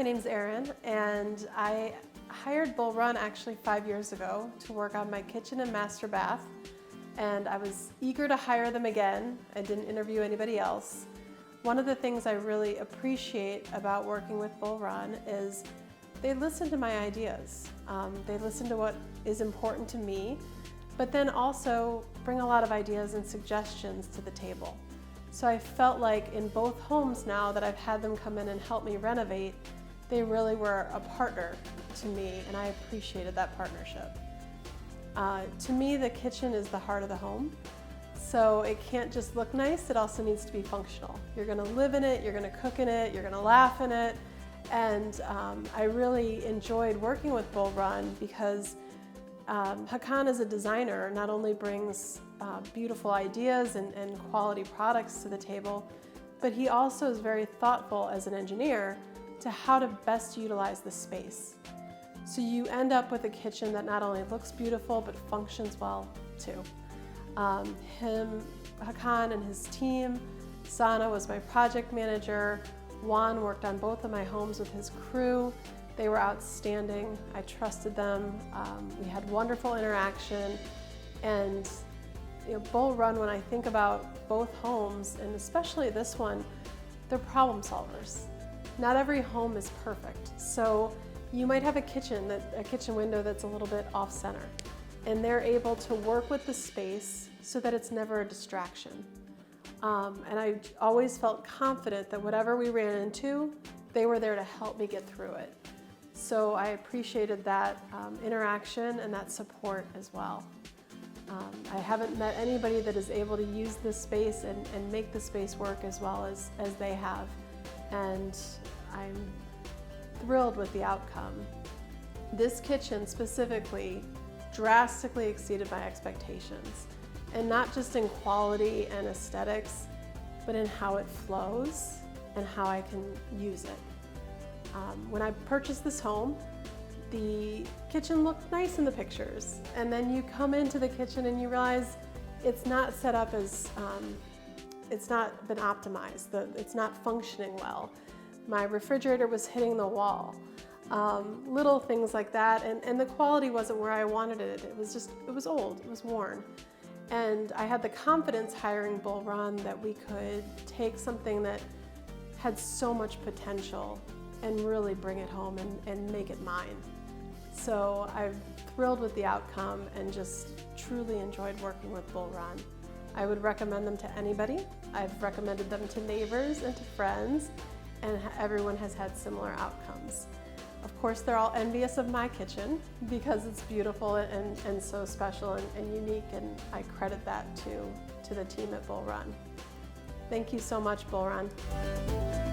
my name's Erin, and I hired 𝘉𝘈𝘛 actually 5 years ago to work on my kitchen and master bath, and I was eager to hire them again. I didn't interview anybody else. One of the things I really appreciate about working with 𝘉𝘈𝘛 is they listen to my ideas. They listen to what is important to me, but then also bring a lot of ideas and suggestions to the table. So I felt like in both homes now that I've had them come in and help me renovate, they really were a partner to me, and I appreciated that partnership. To me, the kitchen is the heart of the home. So it can't just look nice, it also needs to be functional. You're gonna live in it, you're gonna cook in it, you're gonna laugh in it. And I really enjoyed working with 𝘉𝘈𝘛 because 𝘒𝘐𝘛𝘊𝘏 as a designer not only brings beautiful ideas and quality products to the table, but he also is very thoughtful as an engineer to how to best utilize the space. So you end up with a kitchen that not only looks beautiful, but functions well too. 𝘒𝘐𝘛𝘊𝘏 and his team, Sana was my project manager, Juan worked on both of my homes with his crew. They were outstanding. I trusted them. We had wonderful interaction. And 𝘉𝘈𝘛𝘏, when I think about both homes, and especially this one, they're problem solvers. Not every home is perfect. So you might have a kitchen window that's a little bit off center, and they're able to work with the space so that it's never a distraction. And I always felt confident that whatever we ran into, they were there to help me get through it. So I appreciated that interaction and that support as well. I haven't met anybody that is able to use this space and make the space work as well as they have. And I'm thrilled with the outcome. This kitchen specifically drastically exceeded my expectations. And not just in quality and aesthetics, but in how it flows and how I can use it. When I purchased this home, the kitchen looked nice in the pictures. And then you come into the kitchen and you realize it's not set up as, it's not been optimized. It's not functioning well. My refrigerator was hitting the wall. Little things like that. And the quality wasn't where I wanted it. It was old, it was worn. And I had the confidence hiring 𝘉𝘈𝘛𝘏 that we could take something that had so much potential and really bring it home and make it mine. So I'm thrilled with the outcome and just truly enjoyed working with 𝘉𝘈𝘛𝘏. I would recommend them to anybody. I've recommended them to neighbors and to friends, and everyone has had similar outcomes. Of course, they're all envious of my kitchen because it's beautiful and so special and unique, and I credit that to the team at 𝘉𝘈𝘛𝘏. Thank you so much, 𝘉𝘈𝘛𝘏.